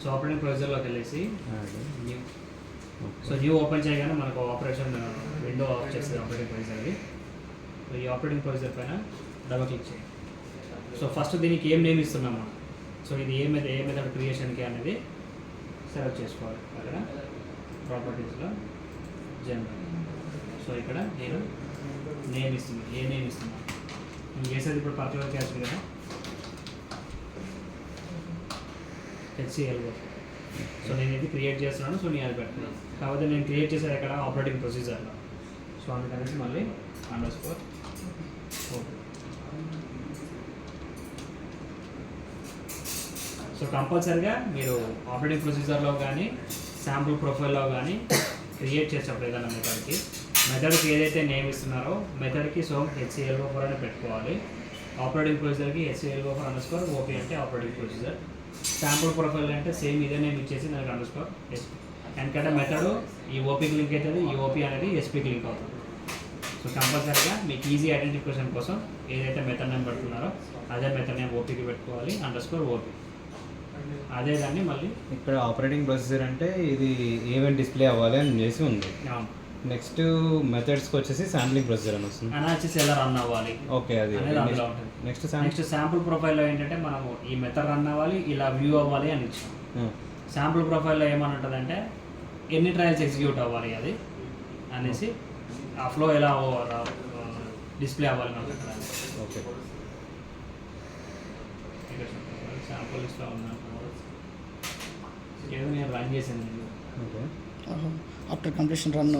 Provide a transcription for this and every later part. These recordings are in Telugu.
సో ఆపరేటింగ్ ప్రొసీజర్లోకి వెళ్ళేసి న్యూ. సో న్యూ ఓపెన్ చేయగానే మనకు ఆపరేషన్ విండో ఆఫ్ చేస్తుంది ఆపరేటింగ్ ప్రొసీజర్ది. సో ఈ ఆపరేటింగ్ ప్రొసీజర్ పైన డబల్ క్లిక్ చేయండి. సో ఫస్ట్ దీనికి ఏం నేమ్ ఇస్తున్నాం మనం. సో ఇది ఏ మెథడ్ క్రియేషన్కి అనేది సెలెక్ట్ చేసుకోవాలి. అక్కడ ప్రాపర్టీస్లో జనరల్. సో ఇక్కడ నేను నేమ్ ఇస్తున్నాను. ఏ నేమ్ ఇస్తున్నాను నేను చేసేది ఇప్పుడు పర్టికులర్ చేస్తుంది కదా, HCLO. సో నేను ఇది క్రియేట్ చేస్తున్నాను. సో నేను అది పెడుతున్నాను. కాకపోతే నేను క్రియేట్ చేసేది ఎక్కడ ఆపరేటింగ్ ప్రొసీజర్లో. సో అందుకనేసి మళ్ళీ _. ఓకే. సో కంపల్సరీగా మీరు ఆపరేటింగ్ ప్రొసీజర్లో కానీ శాంపుల్ ప్రొఫైల్లో కానీ క్రియేట్ చేసేటప్పుడు ఏదైనా మెథడ్కి ఏదైతే నేమ్ ఇస్తున్నారో మెథడ్కి HCLO4 అని పెట్టుకోవాలి. ఆపరేటింగ్ ప్రొసీజర్కి HCLO4_OP అంటే ఆపరేటింగ్ ప్రొసీజర్. శాంపుల్ ప్రొఫైల్ అంటే సేమ్ ఇదే నేమ్ ఇచ్చేసి దానికి _SP. ఎందుకంటే మెథడ్ ఈ ఓపీకి లింక్ అవుతుంది, ఈ ఓపీ అనేది ఎస్పీకి లింక్ అవుతుంది. సో కంపల్సరీగా మీకు ఈజీ ఐడెంటిఫికేషన్ కోసం ఏదైతే మెథడ్ నేమ్ పెడుతున్నారో అదే మెథడ్ నేమ్ ఓపీకి పెట్టుకోవాలి _OP. అదే దాన్ని మళ్ళీ ఇక్కడ ఆపరేటింగ్ ప్రొసీజర్ అంటే ఇది ఈవెంట్ డిస్ప్లే అవ్వాలి అని చేసి ఉంది. నెక్స్ట్ మెథడ్స్కి వచ్చేసి శాంప్లింగ్ ప్రొసీజర్ అని వస్తుంది. అనాలిసిస్ ఎలా రన్ అవ్వాలి ఓకే, అది అందులో ఉంటుంది. నెక్స్ట్ శాంపుల్ ప్రొఫైల్లో ఏంటంటే మనము ఈ మెథడ్ రన్ అవ్వాలి, ఇలా వ్యూ అవ్వాలి అని ఇచ్చాం. శాంపుల్ ప్రొఫైల్లో ఏమని ఉంటుందంటే ఎన్ని ట్రయల్స్ ఎగ్జిక్యూట్ అవ్వాలి అది అనేసి ఆ ఫ్లో ఎలా డిస్ప్లే అవ్వాలి మనకి. ఓకే, శాంపుల్ లిస్ట్లో ఉన్నాను ఏదో నేను రన్ చేశాను. ఓకే, ఆఫ్టర్ కంప్లీషన్ రన్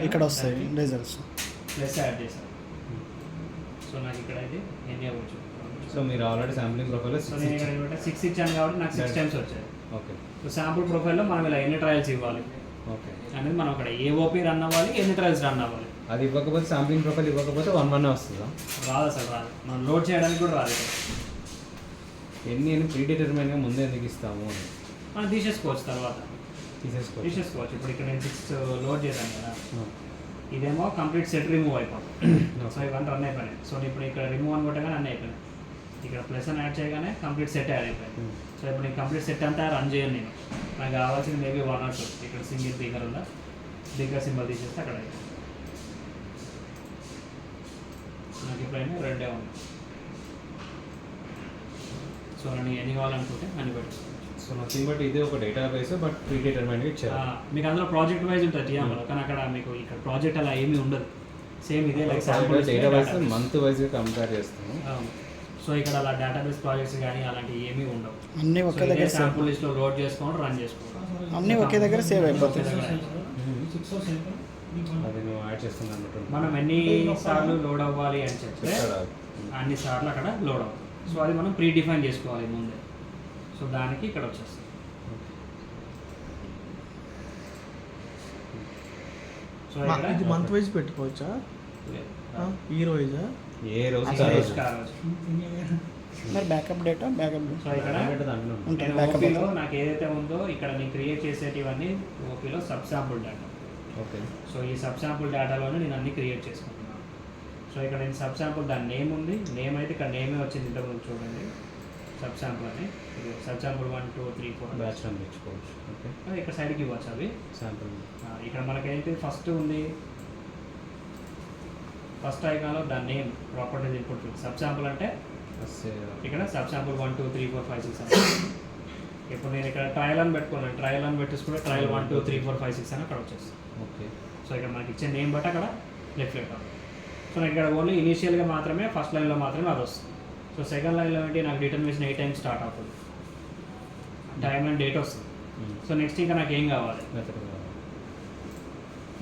ఇక్కడ వస్తాయి రిజల్ట్స్ ప్లస్ యాడ్ చేశాను. సో నాకు ఇక్కడ అయితే ఎన్ని అవ్వచ్చు. సో మీరు ఆల్రెడీ శాంప్లింగ్ ప్రొఫైల్లో సో నేను ఇక్కడ 6 ఇచ్చాను కాబట్టి నాకు 6 టైమ్స్ వచ్చాయి. ఓకే, సో శాంపుల్ ప్రొఫైల్లో మనం ఇలా ఎన్ని ట్రయల్స్ ఇవ్వాలి ఓకే అనేది మనం అక్కడ ఏ ఓపీ రన్ అవ్వాలి, ఎన్ని ట్రయల్స్ రన్ అవ్వాలి. అది ఇవ్వకపోతే శాంప్లింగ్ ప్రొఫైల్ ఇవ్వకపోతే 1 వస్తుందా? రాదు అసలు, రాదు. మనం లోడ్ చేయడానికి కూడా రాదు. ఎన్ని ప్రీ డిటర్మైన్గా ముందే ఎందుకు ఇస్తాము అని మనం తీసేసుకోవచ్చు, తర్వాత తీసేసుకోవచ్చు. ఇప్పుడు ఇక్కడ నేను 6 లోడ్ చేశాను కదా, ఇదేమో కంప్లీట్ సెట్ రిమూవ్ అయిపోతుంది. సో ఇవన్నీ రన్ అయిపోయినాయి. సో ఇప్పుడు ఇక్కడ రిమూవ్ అని కొట్టగానే అన్నీ అయిపోయినాయి. ఇక్కడ ప్లస్ అని యాడ్ చేయగానే కంప్లీట్ సెట్ యాడ్ అయిపోయింది. సో ఇప్పుడు నేను కంప్లీట్ సెట్ అంతా రన్ చేయను. నేను నాకు కావాల్సింది మేబీ 1 or 2. ఇక్కడ సింగిల్ బిగర్ ఉందా, బిగర్ సింబల్ తీసేస్తే అక్కడ అయిపోయింది. నాకు ఇప్పుడైనా రెండే ఉంది. సో నేను ఎన్ని కావాలనుకుంటే అన్ని పెట్టుకోవచ్చు. సో నథింగ్ బట్ ఇది ఒక డేటాబేస్ బట్ ప్రీ డిటర్మైన్గా ఇచ్చారు. మీకు అందులో ప్రాజెక్ట్ వైజ్ ఉంటుంది టీఎంలో, కానీ అక్కడ మీకు ఇక్కడ ప్రాజెక్ట్ అలా ఏమీ ఉండదు. సేమ్ ఇదే లైక్ శాంపుల్ డేటాబేస్ మంత్ వైజ్గా కంపేర్ చేస్తాము. సో ఇక్కడ అలా డేటాబేస్ ప్రాజెక్ట్స్ కానీ అలాంటివి ఏమీ ఉండవు. అన్నీ ఒకే దగ్గర శాంపుల్ లిస్ట్లో లోడ్ చేసుకోండి, రన్ చేసుకోండి, అన్నీ ఒకే దగ్గర సేవ్ అయిపోతాయి. అది నువ్వు యాడ్ చేస్తున్నాను అన్నట్టు. మనం ఎన్ని సార్లు లోడ్ అవ్వాలి అని చెప్తే అన్ని సార్లు అక్కడ లోడ్ అవ్వాలి. సో అది మనం ప్రీ డిఫైన్ చేసుకోవాలి ముందే. సో దానికి ఇక్కడ వచ్చేస్తుంది. సో ఇది మంత్ వైజ్ పెట్టుకోవచ్చా, ఇయర్ వైజా? ఏ రోజు మరి బ్యాకప్ డేటా సో ఇక్కడ ఓపీలో నాకు ఏదైతే ఉందో ఇక్కడ నేను క్రియేట్ చేసేటివన్నీ ఓపీలో sub sample data. Okay, so ఈ సబ్ శాంపుల్ డేటాలోనే నేను అన్ని క్రియేట్ చేసుకుంటున్నాను. సో ఇక్కడ నేను సబ్ శాంపుల్ దాని నేమ్ ఉంది. నేమ్ అయితే ఇక్కడ నేమే వచ్చింది ఇంతకుముందు చూడండి. సబ్ శాంపుల్ అని సబ్ శాంపుల్ 1 2 3 4 బ్యాచ్ రన్ తెచ్చుకోవచ్చు. ఓకే, ఇక్కడ సైడ్కి ఇవ్వచ్చు అవి శాంపుల్. ఇక్కడ మనకైతే ఫస్ట్ ఉంది, ఫస్ట్ ఐకాన్లో దాని name properties input sub sample అంటే ఇక్కడ సబ్ శాంపుల్ 1 2 3 4 5 6 అని. ఇప్పుడు నేను ఇక్కడ ట్రయల్ అని పెట్టుకున్నాను. ట్రయల్ అని పెట్టేసుకుంటే ట్రయల్ 1 2 3 4 5 6 అని అక్కడ వచ్చేస్తుంది. ఓకే, సో ఇక్కడ మనకి ఇచ్చే నేమ్ బట్టి అక్కడ రిఫ్లెక్ట్ అవుతుంది. సో నాకు ఇక్కడ ఓన్లీ ఇనీషియల్గా మాత్రమే ఫస్ట్ లైన్లో మాత్రమే అది వస్తుంది. సో సెకండ్ లైన్లో ఏంటి నాకు డిటర్మినేషన్ ఏ టైం స్టార్ట్ అవుతుంది, టైం అండ్ డేట్ వస్తుంది. సో నెక్స్ట్ ఇంకా నాకు ఏం కావాలి,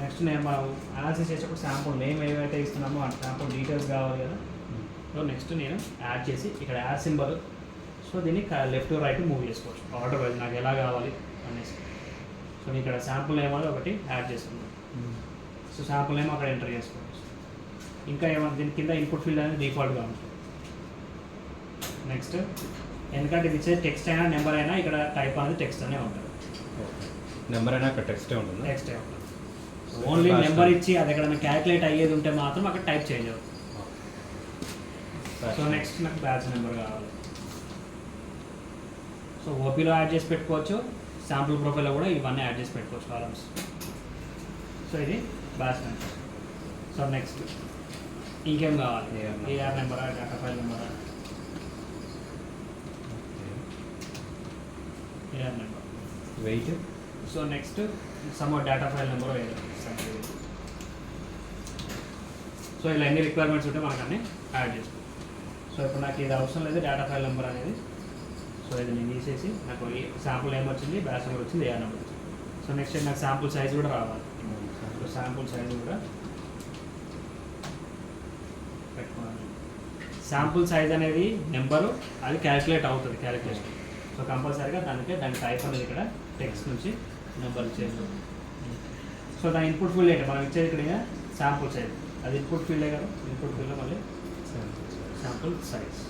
నెక్స్ట్ నేను మనం అనాలిసిస్ చేసేప్పుడు శాంపుల్ నేమ్ ఏవైతే ఇస్తున్నామో ఆ శాంపుల్ డీటెయిల్స్ కావాలి కదా. సో నెక్స్ట్ నేను యాడ్ చేసి ఇక్కడ యాడ్ సింబల్. సో దీన్ని లెఫ్ట్ రైట్ మూవ్ చేసుకోవచ్చు ఆర్డర్ వైజ్ నాకు ఎలా కావాలి అనేసి. సో నేను ఇక్కడ శాంపుల్ నేమ్ అనేది ఒకటి యాడ్ చేసుకున్నాను. సో శాంపుల్ నేమ్ అక్కడ ఎంటర్ చేసుకోవచ్చు. ఇంకా ఏమన్నా దీని కింద ఇన్పుట్ ఫీల్డ్ అనేది డిఫాల్ట్గా ఉంటుంది. నెక్స్ట్ ఎందుకంటే ఇది ఇచ్చే టెక్స్ట్ అయినా నెంబర్ అయినా ఇక్కడ టైప్ అనేది టెక్స్ట్ అనే ఉంటుంది. నెంబర్ అయినా అక్కడ టెక్స్టే ఉంటుంది. టెక్స్టే ఉంటుంది. ఓన్లీ నెంబర్ ఇచ్చి అది ఎక్కడైనా క్యాలిక్యులేట్ అయ్యేది ఉంటే మాత్రం అక్కడ టైప్ చేంజ్ అవుతుంది. సో నెక్స్ట్ నాకు బ్యాచ్ నెంబర్ కావాలి. సో ఓపీలో యాడ్ చేసి పెట్టుకోవచ్చు, శాంపుల్ ప్రొఫైల్లో కూడా ఇవన్నీ యాడ్ చేసి పెట్టుకోవచ్చు కాలమ్స్. సో ఇది బ్యాచ్ నెంబర్. సో నెక్స్ట్ ఇంకేం కావాలి? ఏఆర్ నెంబరా, డేటా ఫైల్ నెంబరా? AR number, weight. So next some data file number ఏదో. సో ఇలా ఎన్ని రిక్వైర్మెంట్స్ ఉంటే మనకు అన్నీ యాడ్ చేసుకోవాలి. సో ఇప్పుడు నాకు ఇది అవసరం లేదు డేటా ఫైల్ నెంబర్ అనేది. సో ఇది నేను తీసేసి నాకు శాంపుల్ నేమ్ వచ్చింది, బ్యాచ్ నెంబర్ వచ్చింది, ఏఆర్ నెంబర్ వచ్చింది. సో నెక్స్ట్ నాకు శాంపుల్ సైజ్ కూడా రావాలి. సో శాంపుల్ సైజ్ కూడా పెట్టుకోవాలి. శాంపుల్ సైజ్ అనేది నెంబరు అది క్యాలిక్యులేట్ అవుతుంది క్యాలిక్యులేషన్. సో కంపల్సరీగా దాని టైప్ అనేది ఇక్కడ టెక్స్ట్ నుంచి నెంబర్ చేయాలి. సో దాని ఇన్పుట్ ఫీల్డ్ ఏంటి మనం ఇచ్చేది ఇక్కడ శాంపుల్ సైజ్, అది ఇన్పుట్ ఫీల్డే కదా. ఇన్పుట్ ఫీల్డ్లో మళ్ళీ శాంపుల్ సైజ్.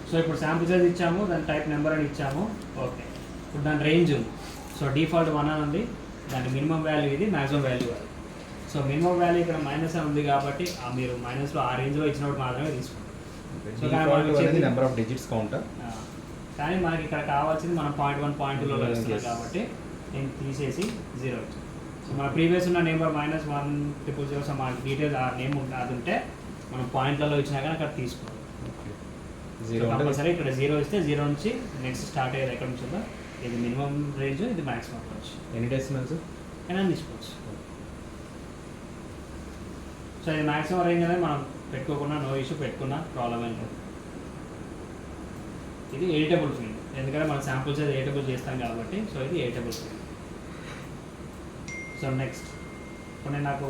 సో ఇప్పుడు శాంపుల్ సైజ్ ఇచ్చాము, దాని టైప్ నెంబర్ అని ఇచ్చాము. ఓకే, ఇప్పుడు దాని రేంజ్ ఉంది. సో డిఫాల్ట్ 1 అని ఉంది, దాని మినిమం వాల్యూ ఇది, మ్యాక్సిమం వాల్యూ అది. సో మినిమం వాల్యూ ఇక్కడ మైనస్ అని ఉంది కాబట్టి మీరు మైనస్లో ఆ రేంజ్లో ఇచ్చినప్పుడు మాత్రమే తీసుకోండి. So number of digits count. కానీ మనకి ఇక్కడ కావాల్సింది మనం 0.1 0.2లో ఇస్తున్నాం కాబట్టి నేను తీసేసి 0 వచ్చింది. సో మన ప్రీవియస్ ఉన్న నెంబర్ -1000. సో మనకి డీటెయిల్స్ ఆ నేమ్ అది ఉంటే మనం పాయింట్లలో ఇచ్చినా కానీ అక్కడ తీసుకోవాలి. కంపల్సరీ ఇక్కడ 0 ఇస్తే 0 నుంచి నెక్స్ట్ స్టార్ట్ అయ్యేది ఎక్కడ నుంచి ఉందో ఇది మినిమం రేంజ్, ఇది మ్యాక్సిమం రేంజ్. ఎన్ని డెసిమల్స్ అయినా తీసుకోవచ్చు. సో ఇది మ్యాక్సిమం రేంజ్ అనేది మనం పెట్టుకోకుండా నో ఇష్యూ, పెట్టుకున్నా ప్రాబ్లం ఏం లేదు. ఇది ఎడిటబుల్ ఫీల్డ్, ఎందుకంటే మనం శాంపుల్స్ అది ఎడిటబుల్ చేస్తాం కాబట్టి. సో ఇది ఎడిటబుల్ ఫీల్డ్. సో నెక్స్ట్ ఇప్పుడు నేను నాకు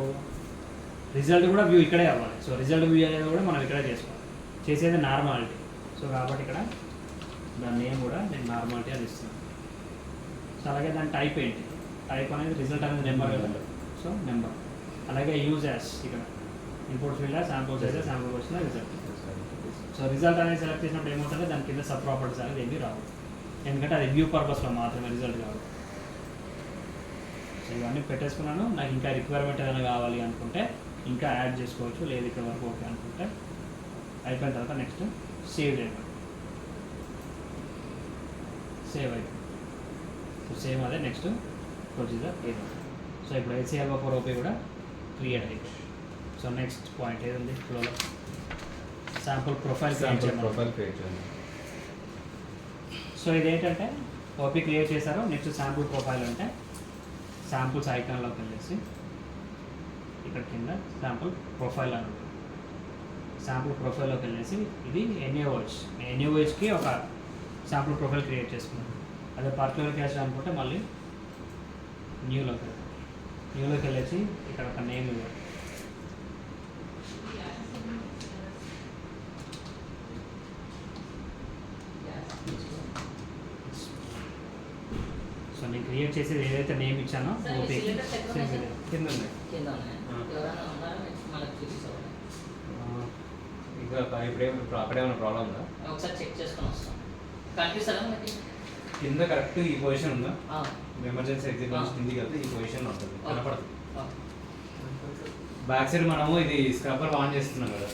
రిజల్ట్ కూడా వ్యూ ఇక్కడే అవ్వాలి. సో రిజల్ట్ వ్యూ అనేది కూడా మనం ఇక్కడే చేసుకోవాలి. చేసేది నార్మాలిటీ. సో కాబట్టి ఇక్కడ దాని నేమ్ కూడా నేను నార్మాలిటీ అని ఇస్తున్నాను. సో అలాగే దాని టైప్ ఏంటి, టైప్ అనేది రిజల్ట్ అనేది నెంబర్ కదా. So number. అలాగే యూజ్ యాస్ ఇక్కడ input field sample size, sample వచ్చిన రిజల్ట్. సో రిజల్ట్ అనేది సెలెక్ట్ చేసినప్పుడు ఏమవుతుందో దాని కింద సబ్ ప్రాపర్టీస్ అనేది ఏమీ రావు, ఎందుకంటే అది వ్యూ పర్పస్లో మాత్రమే రిజల్ట్ కావాలి. సో ఇవన్నీ పెట్టేసుకున్నాను. నాకు ఇంకా రిక్వైర్మెంట్ ఏదైనా కావాలి అనుకుంటే ఇంకా యాడ్ చేసుకోవచ్చు, లేదు ఇక్కడ వరకు ఓకే అనుకుంటే అయిపోయిన తర్వాత నెక్స్ట్ సేవ్ చేయండి. సేవ్ అయిపోయింది. సో సేమ్ అదే నెక్స్ట్ ప్రొసీజర్ ఏదో. సో ఇప్పుడు HCL4 OP కూడా క్రియేట్ అయిపోయింది. సో నెక్స్ట్ పాయింట్ ఏది ఉంది ఫ్లోలో శాంపుల్ ప్రొఫైల్ క్రియేట్ చేయాలి. సో ఇదేంటంటే ఓపీ క్రియేట్ చేశారు. నెక్స్ట్ శాంపుల్ ప్రొఫైల్ అంటే శాంపుల్స్ ఐకాన్లోకి వెళ్ళేసి ఇక్కడ కింద శాంపుల్ ప్రొఫైల్ అని ఉంటుంది. శాంపుల్ ప్రొఫైల్లోకి వెళ్ళేసి ఇది ఎన్ఏఓహెచ్కి ఒక శాంపుల్ ప్రొఫైల్ క్రియేట్ చేసుకున్నాం. అదే పర్టికులర్ క్యాష్ అనుకుంటే మళ్ళీ న్యూలోకి వెళ్ళేసి ఇక్కడ ఒక నేమ్ ఇవ్వాలి. సో నేను క్రియేట్ చేసేది ఏదైతే నేమ్ ఇచ్చానో ఓపీకి కింద ఉంది. ఇంకా ఇప్పుడు అక్కడే ఉన్న ప్రాబ్లం ఉందా? ఒకసారి చెక్ చేసుకొని వస్తాం. కనిపిస్తారా మనకి కింద కరెక్ట్ ఈ పొజిషన్ ఉందా? ఎమర్జెన్సీ ఎగ్జిట్ కింది వెళ్తే ఈ పొజిషన్ ఉంటుంది, కనపడుతుంది. బ్యాక్ సైడ్ మనము ఇది స్క్రబ్బర్ ఆన్ చేస్తున్నాం కదా.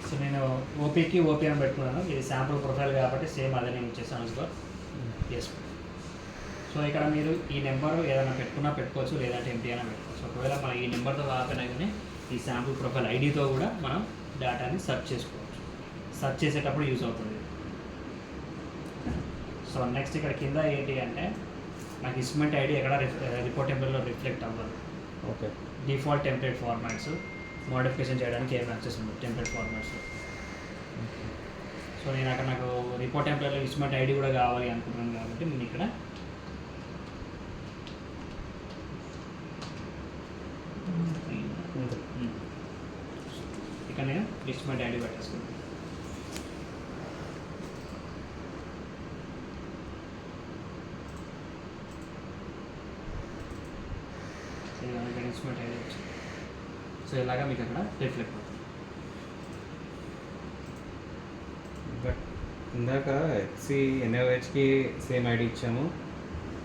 సో నేను ఓపీ అని పెట్టుకున్నాను. ఇది శాంపుల్ ప్రొఫైల్ కాబట్టి సేమ్ అదే నేను ఇచ్చేసాను సార్. ఎస్. సో ఇక్కడ మీరు ఈ నెంబర్ ఏదైనా పెట్టుకోవచ్చు, లేదంటే ఎంటీ అయినా పెట్టుకోవచ్చు. ఒకవేళ మనం ఈ నెంబర్తో కాకపోయినా కానీ ఈ శాంపుల్ ప్రొఫైల్ ఐడితో కూడా మనం డేటాని సెర్చ్ చేసుకోవచ్చు. సెర్చ్ చేసేటప్పుడు యూజ్ అవుతుంది. సో నెక్స్ట్ ఇక్కడ కింద ఏంటి అంటే నాకు ఇన్స్ట్రుమెంట్ ఐడి ఎక్కడ రిపోర్ట్ టెంప్లెట్లో రిఫ్లెక్ట్ అవ్వదు. Okay. Default template formats modification చేయడానికి ఏం యాక్సెస్ ఉంది టెంప్లెట్ ఫార్మాట్స్లో. సో నేను అక్కడ నాకు రిపోర్ట్ టెంప్లెట్లో ఇన్స్ట్రుమెంట్ ఐడి కూడా కావాలి అనుకుంటున్నాను కాబట్టి నేను ఇక్కడ నేను ఇన్స్ట్రుమెంట్ ఐడి పెట్టేసుకున్నాను. ఇక్కడ ఇన్స్ట్రుమెంట్ ఐడి వచ్చింది. సో ఇలాగా మీకు అక్కడ రిఫ్లెక్ట్ అవుతుంది. బట్ ఇందాక ఎన్ఓహెచ్కి సేమ్ ఐడి ఇచ్చాము,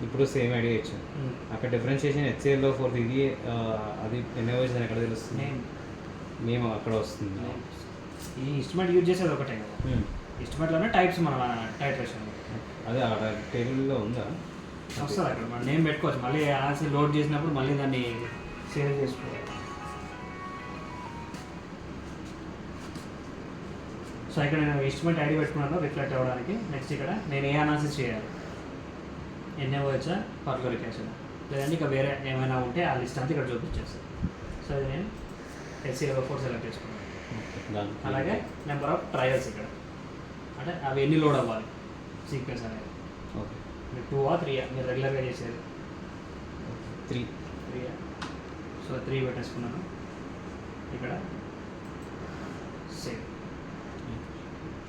ఇప్పుడు సేమ్ ఐడి ఇచ్చాము. అక్కడ డిఫరెన్షియేషన్ HCLలో 4 ఇది అది ఎన్ఓహెచ్ అని ఎక్కడ తెలుస్తుంది? మేము అక్కడ వస్తుంది. ఈ ఇన్స్ట్రుమెంట్ యూజ్ చేసేది ఒకటే కదా. ఎస్టిమేట్లోనే టైప్స్ మన టైట్రేషన్ అదే ఆడ టేబుల్లో ఉందా? వస్తుంది అక్కడ మనం నేమ్ పెట్టుకోవచ్చు. మళ్ళీ ఆర్సీ లోడ్ చేసినప్పుడు మళ్ళీ దాన్ని సేవ్ చేసుకోవాలి. సో ఇక్కడ నేను ఎస్టిమేట్ ఐడి పెట్టుకున్నాను రిఫ్లెక్ట్ అవ్వడానికి. నెక్స్ట్ ఇక్కడ నేను ఏ అనాలిసిస్ చేయాలి, ఎన్ఏఓహెచ్ పర్క్లోరిక్ యాసిడ్, లేదంటే ఇంకా వేరే ఏమైనా ఉంటే ఆ లిస్ట్ అంతా ఇక్కడ చూపించేస్తాను. సో ఇది నేను HClO4 సెలెక్ట్ చేసుకున్నాను. అలాగే నెంబర్ ఆఫ్ ట్రయల్స్ ఇక్కడ, అంటే అవి ఎన్ని లోడ్ అవ్వాలి సీక్వెన్స్ అనేది. ఓకే, మీరు 2 or 3 మీరు రెగ్యులర్గా చేసేది 3. 3. సో 3 పెట్టేసుకున్నాను. ఇక్కడ సేవ్.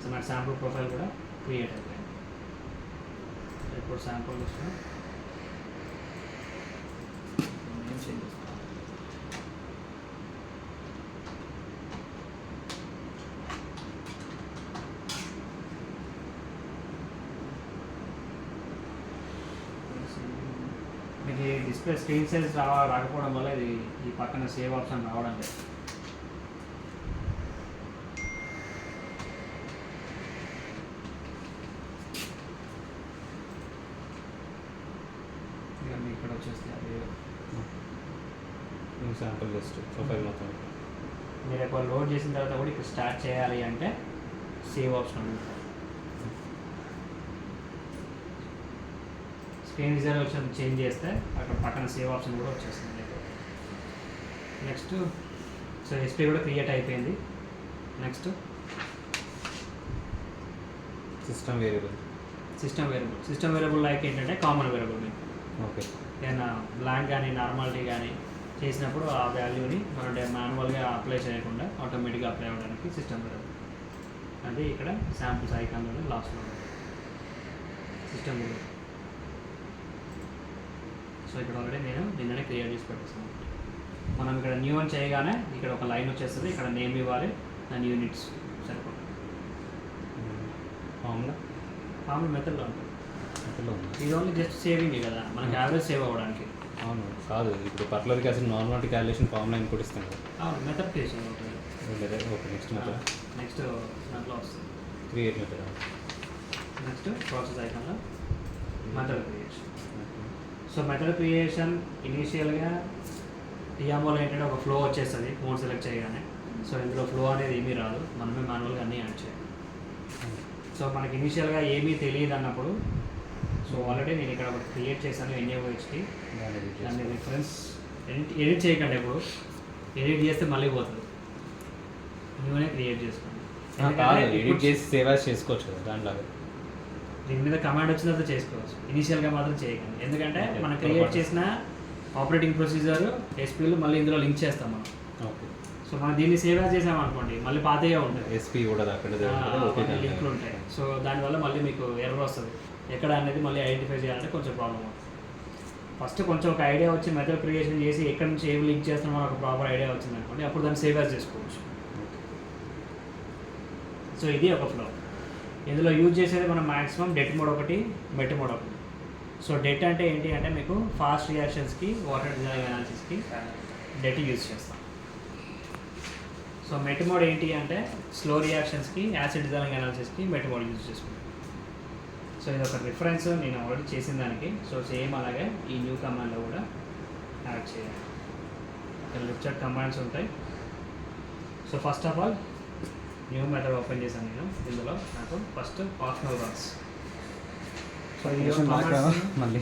సో నాకు శాంపుల్ ప్రొఫైల్ కూడా క్రియేట్ అయిపోయింది. ఇప్పుడు శాంపుల్ వస్తున్నా నేను చేంజ్ చేస్తాను. మీకు ఈ డిస్ప్లే స్క్రీన్ సైజ్ రాకపోవడం వల్ల ఇది ఈ పక్కన సేవ్ ఆప్షన్ రావడం లేదు. ఇక మీకు ఇక్కడ వచ్చేస్తే అది శాంపుల్ లిస్ట్ ప్రొఫైల్ మొత్తం. మీరు ఎక్కువ లోడ్ చేసిన తర్వాత కూడా ఇక్కడ స్టార్ట్ చేయాలి అంటే సేవ్ ఆప్షన్ ఉంటుంది. స్క్రీన్ రిజల్యూషన్ చేంజ్ చేస్తే అక్కడ పక్కన సేవ్ ఆప్షన్ కూడా వచ్చేస్తుంది. నెక్స్ట్ సో ఎస్పీ కూడా క్రియేట్ అయిపోయింది. Next system variable. System variable like ఏంటంటే కామన్ వేరియబుల్. మీకు ఓకే, ఏదైనా బ్లాంక్ కానీ నార్మాలిటీ కానీ చేసినప్పుడు ఆ వాల్యూని మనం మాన్యువల్గా అప్లై చేయకుండా ఆటోమేటిక్గా అప్లై అవ్వడానికి సిస్టమ్ వేరియబుల్. అది ఇక్కడ శాంపుల్స్ ఐకాన్లోనే లాస్ట్లో సిస్టమ్ వేరియబుల్. సో ఇక్కడ ఆల్రెడీ నేను నిన్ననే క్రియేట్ చేసి పెట్టేస్తాను. మనం ఇక్కడ న్యూ అని చేయగానే ఇక్కడ ఒక లైన్ వచ్చేస్తుంది. ఇక్కడ నేమ్ ఇవ్వాలి, దాని యూనిట్స్ సరిపోతుంది. ఫార్ములా మెథడ్లో ఉంటుంది. ఇది ఓన్లీ జస్ట్ సేవింగ్ కదా, మనకి యావరేజ్ సేవ్ అవ్వడానికి. అవును, కాదు ఇప్పుడు perchloric acid normality calculation formula input ఇస్తాం కదా. అవును, మెథడ్ క్రియేషన్ ఉంటుంది. Okay, next method. నెక్స్ట్ దాంట్లో వస్తుంది క్రియేట్ మెథడ్. నెక్స్ట్ ప్రాసెస్ ఐకాన్లో method creation. So method creation ఇనీషియల్గా టియామోలో ఏంటంటే ఒక ఫ్లో వచ్చేస్తుంది మోడ్ సెలెక్ట్ చేయగానే. సో ఇందులో ఫ్లో అనేది ఏమీ రాదు, మనమే మాన్యువల్గా అన్నీ యాడ్ చేయాలి. సో మనకి ఇనీషియల్గా ఏమీ తెలియదు అన్నప్పుడు, సో ఆల్రెడీ నేను ఇక్కడ ఒకటి క్రియేట్ చేశాను ఎన్ఏఓహెచ్కి. దాన్ని రిఫరెన్స్ ఎడిట్ చేయకండి. ఇప్పుడు ఎడిట్ చేస్తే మళ్ళీ పోతుంది. న్యూనే క్రియేట్ చేసుకోండి. ఎడిట్ చేసి సేవ్ యాజ్ చేసుకోవచ్చు కదా దాంట్లో. దీని మీద కమాండ్ వచ్చిన తర్వాత చేసుకోవచ్చు, ఇనీషియల్గా మాత్రం చేయకండి. ఎందుకంటే మనం క్రియేట్ చేసిన ఆపరేటింగ్ ప్రొసీజర్ ఎస్పీలు మళ్ళీ ఇందులో లింక్ చేస్తాం మనం. ఓకే, సో మనం దీన్ని సేవ్ యాజ్ చేసామనుకోండి మళ్ళీ పాతగా ఉంటుంది, ఎస్పీ కూడా అక్కడ లింక్లు ఉంటాయి. సో దానివల్ల మళ్ళీ మీకు ఎర్రర్ వస్తుంది. ఎక్కడ అనేది మళ్ళీ ఐడెంటిఫై చేయాలంటే కొంచెం ప్రాబ్లం అవుతుంది. ఫస్ట్ కొంచెం ఒక ఐడియా వచ్చి మెథడ్ క్రియేషన్ చేసి ఎక్కడి నుంచి ఏం లింక్ చేస్తున్నామో ఒక ప్రాపర్ ఐడియా వచ్చింది అనుకోండి, అప్పుడు దాన్ని సేవ్ యాజ్ చేసుకోవచ్చు. సో ఇది ఒక ఫ్లో. ఇందులో యూజ్ చేసేది మనం మ్యాక్సిమం డెట్ మోడ్ ఒకటి, మెట్ మోడ్ ఒకటి. సో డెట్ అంటే ఏంటి అంటే మీకు ఫాస్ట్ రియాక్షన్స్కి, వాటర్ డిజైన్ అనాలిసిస్కి డెట్ యూజ్ చేస్తాం. సో మెట్ మోడ్ ఏంటి అంటే స్లో రియాక్షన్స్కి, యాసిడ్ డిజైనింగ్ అనాలిసిస్కి మెట్ మోడ్ యూజ్ చేసుకుంటాం. సో ఇది ఒక రిఫరెన్స్ నేను ఆల్రెడీ చేసిన దానికి. సో సేమ్ అలాగే ఈ న్యూ కమాండ్లో కూడా యాడ్ చేయాలి. ఇక్కడ లిస్టెడ్ కమాండ్స్ ఉంటాయి. So first of all new method open చేశాను నేను. ఇందులో నాకు ఫస్ట్ ఆప్షనల్ రన్స్. సో మళ్ళీ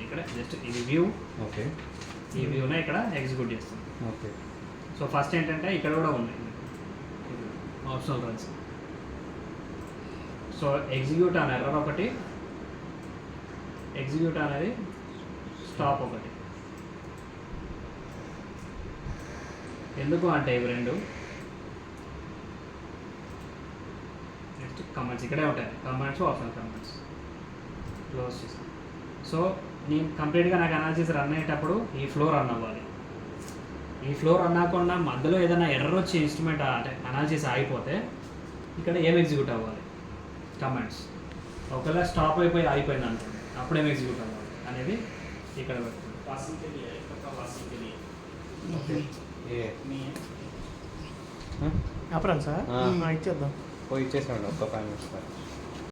ఇక్కడ జస్ట్ ఇది వ్యూ. ఓకే, ఈ వ్యూనే ఇక్కడ ఎగ్జిక్యూట్ చేస్తాం. ఓకే. సో ఫస్ట్ ఏంటంటే ఇక్కడ కూడా ఉన్నాయి ఆప్షనల్ రన్స్. సో ఎగ్జిక్యూట్ అనే ఎర్రర్ ఒకటి, ఎగ్జిక్యూట్ అనేది స్టాప్ ఒకటి. ఎందుకు అంటే ఇవి రెండు నెక్స్ట్ కమెంట్స్ ఇక్కడే ఉంటాయి. కమెంట్స్, ఆప్షనల్ కమెంట్స్ క్లోజ్ చేస్తాం. సో నేను కంప్లీట్గా నాకు అనాలిసిస్ రన్ అయ్యేటప్పుడు ఈ ఫ్లో రన్ అవ్వాలి. ఈ ఫ్లో రన్ అవ్వకుండా మధ్యలో ఏదైనా ఎర్రర్ వచ్చి ఇన్స్ట్రుమెంట్ అంటే అనాలిసిస్ ఆగిపోతే ఇక్కడ ఏం ఎగ్జిక్యూట్ అవ్వాలి, కమెంట్స్. ఒకవేళ స్టాప్ అయిపోయి అయిపోయింది అనుకోండి, అప్పుడు ఏం ఎగ్జిక్యూట్ అవ్వాలి అనేది ఇక్కడ పెడుతుంది. అప్పుడు సార్ ఇచ్చేద్దాం. పోయి ఇచ్చేసాడు ఒక్క 5 మినిట్స్.